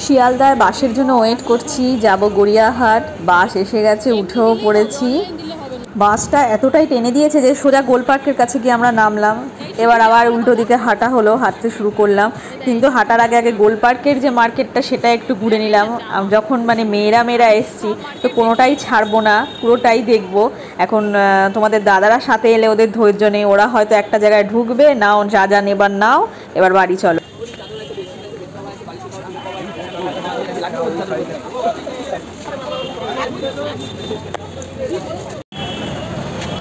শিয়ালদায় বাসের জন্য ওয়েট করছি, যাব গড়িয়াহাট। বাস এসে গেছে, উঠেও পড়েছি। বাসটা এতটাই টেনে দিয়েছে যে সোজা গোল পার্কের কাছে গিয়ে আমরা নামলাম। এবার আবার উল্টো দিকে হাঁটা হলো, হাঁটতে শুরু করলাম। কিন্তু হাঁটার আগে আগে গোল পার্কের যে মার্কেটটা সেটা একটু ঘুরে নিলাম। যখন মানে মেয়েরা এসছি তো কোনোটাই ছাড়বো না, পুরোটাই দেখবো। এখন তোমাদের দাদারা সাথে এলে ওদের ধৈর্য নেই, ওরা হয়তো একটা জায়গায় ঢুকবে, নাও যা যা নেবার নাও, এবার বাড়ি চলো।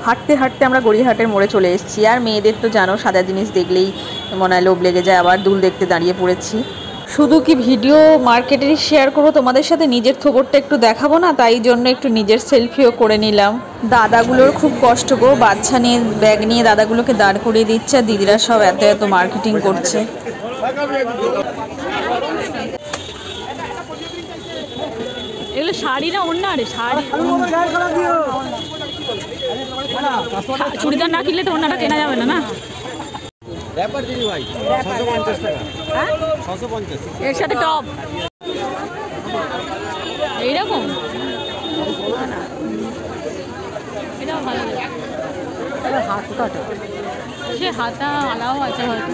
হাঁটতে হাঁটতে আমরা গড়িয়াহাটের মোড়ে চলে এসেছি। আর মেয়েদের তো জানো, সাদা জিনিস দেখলেই মনে হয় লোভ লেগে যায়। আবার দুল দেখতে দাঁড়িয়ে পড়েছি। শুধু কি ভিডিও মার্কেটেরই শেয়ার করবো তোমাদের সাথে, নিজের থোবরটা একটু দেখাবো না? তাই জন্য একটু নিজের সেলফিও করে নিলাম। দাদাগুলোর খুব কষ্ট গো, বাচ্চা নিয়ে ব্যাগ নিয়ে দাদাগুলোকে দাঁড় করিয়ে দিচ্ছে, আর দিদিরা সব এত এত মার্কেটিং করছে। এগুলো শাড়ি না অন্য? আরে শাড়ি, চুড়িদার না কিনলে তো অন্যটা কেনা যাবে না। না এর সাথে টপ এইরকম, এটাও ভালো লাগে। সে হাতা আলাও আছে হয়তো।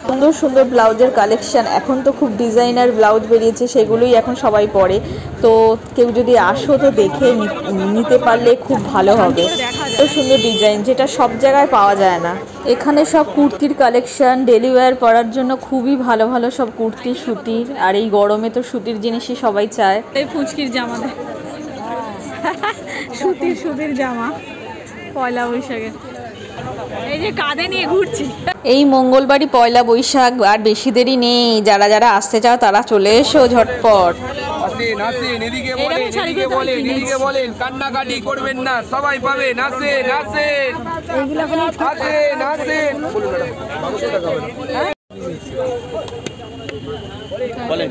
সুন্দর সুন্দর ব্লাউজের কালেকশন। এখন তো খুব ডিজাইনার ব্লাউজ বেরিয়েছে, সেগুলোই এখন সবাই পরে। তো কেউ যদি আসো তো দেখে নিতে পারলে খুব ভালো হবে। তো সুন্দর ডিজাইন, যেটা সব জায়গায় পাওয়া যায় না। এখানে সব কুর্তির কালেকশন, ডেলি ওয়্যার পরার জন্য খুবই ভালো ভালো সব কুর্তি, সুতির। আর এই গরমে তো সুতির জিনিসই সবাই চায়। এই ফুচকির জামা, সুতির জামা পয়লা বৈশাখে। এই যে কাঁধে নিয়ে ঘুরছি। এই মঙ্গলবারই পয়লা বৈশাখ, আর বেশি দেরি নেই। যারা যারা আসতে চাও তারা চলে এসো ঝটপট। কান্নাকাটি করবেন না, সবাই পাবে। নাচেন নাচেন নাচেন। কালো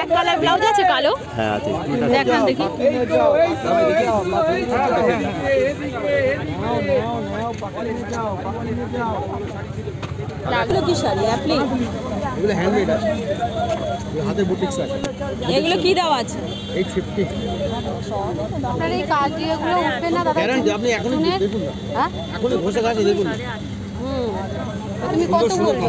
এক কালার ব্লাউজ আছে, কালো। হ্যাঁ আছে, দেখান দেখি। লাগলো কি শাড়ি? অ্যাপ্লি, এগুলো হ্যান্ডমেড আছে, হাতে বুটিক্স আছে। এগুলো কি দাম আছে? 850। আপনার এই কাজ এগুলো উঠবে না দাদা? গ্যারান্টি, আপনি এখনই দেখুন না। হ্যাঁ এখনই ঘষে গাছে দেখুন না। তুমি কত বলছো?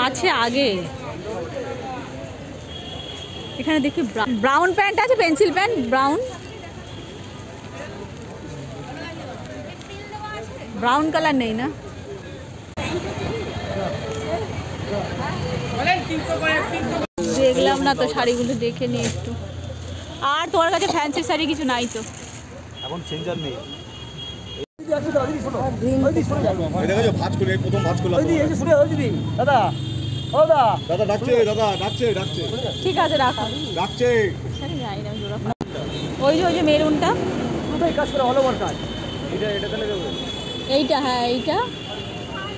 আছে আগে। এখানে দেখি ব্রাউন প্যান্ট আছে, পেন্সিল প্যান্ট ব্রাউন কালার নেই না? দেখলাম না তো শাড়িগুলো, দেখে নি একটু। আর তোমার কাছে ফ্যান্সি শাড়ি কিছু নাই তো? এখন সেঞ্জার নেই। ভাঁজ করে প্রথম ভাঁজ করলাম। দাদা দাদা ডাকছে, ডাকছে। ঠিক আছে, রাখো। ডাকছে। ওই যে মেরুনটা, এইটা, হ্যাঁ এইটা।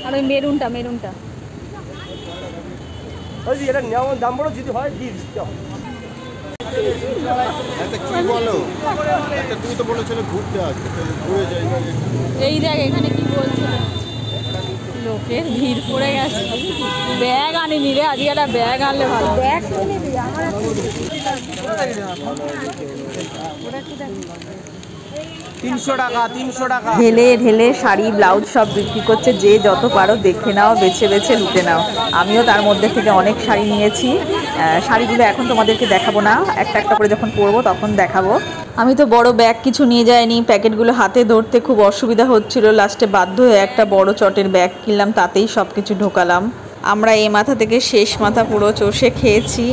আর ওই মেরুনটা এটা নেওয়ার দাম বড়, যদি হয় দিয়ে দিচ্ছি। কি বলো, তুমি তো বলেছিল ঘুরতে আসবে, ঘুরে যাই। এই দেখ এখানে কি বলছে, লোকের ভিড় পড়ে গেছে। ব্যাগ আনিনি রে, আজকে একটা ব্যাগ আনলে ভালো। ব্যাগ তো নিবি, আমার 300 টাকা। ঢেলে ঢেলে শাড়ি ব্লাউজ সব বিক্রি করছে। যে যত পারো দেখে নাও, বেছে বেছে লুটে নাও। আমিও তার মধ্যে থেকে অনেক শাড়ি নিয়েছি। শাড়িগুলো এখন তোমাদেরকে দেখাবো না, একটা একটা করে যখন পরবো তখন দেখাবো। আমি তো বড় ব্যাগ কিছু নিয়ে যাইনি, প্যাকেটগুলো হাতে ধরতে খুব অসুবিধা হচ্ছিল। লাস্টে বাধ্য হয়ে একটা বড় চটের ব্যাগ কিনলাম, তাতেই সব কিছু ঢোকালাম। আমরা এ মাথা থেকে শেষ মাথা পুরো চষে খেয়েছি।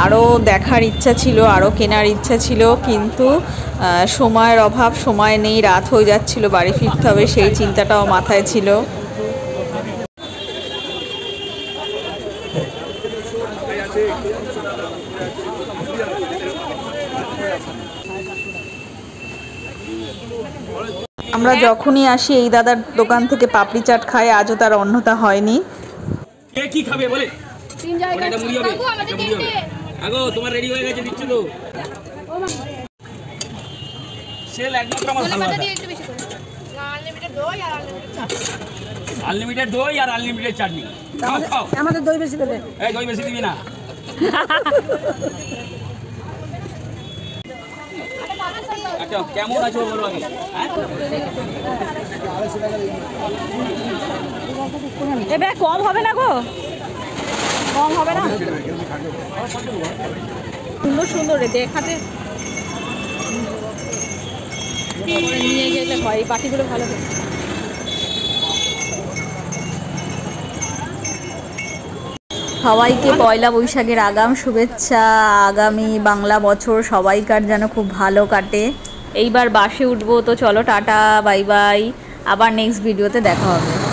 আরও দেখার ইচ্ছা ছিল, আরও কেনার ইচ্ছা ছিল, কিন্তু সময়ের অভাব, সময় নেই। রাত হয়ে যাচ্ছিল, বাড়ি ফিরতে হবে, সেই চিন্তাটাও মাথায় ছিল। আমরা যখনই আসি এই দাদার দোকান থেকে পাপড়ি চাট খাই, আজও তার অন্যতা হয়নি। কে কি খাবে বলে? তিন জায়গা এটা মুড়ি হবে, এটা মুড়ি হবে। আগো তোমার রেডি হয়ে গেছে, দিচ্ছ তো? সেল একমাত্র আমার ভালো লাগে। একটু বেশি করে আনলিমিটেড দই আর আনলিমিটেড চাটনি। খাও খাও। আমাদের দই বেশি দেবে। এই দই বেশি দিবি না। আচ্ছা কেমন আছো বলো আগে? হ্যাঁ এবার কম হবে না গো, কম হবে না। সুন্দর সুন্দর রে দেখাতে নিয়ে গেলে হয়, এই বাটিগুলো ভালো হবে। সবাইকে পয়লা বৈশাখের আগাম শুভেচ্ছা। আগামী বাংলা বছর সবাইকার যেন খুব ভালো কাটে। এইবার বাসে উঠবো, তো চলো টাটা বাই বাই, আবার নেক্সট ভিডিওতে দেখা হবে।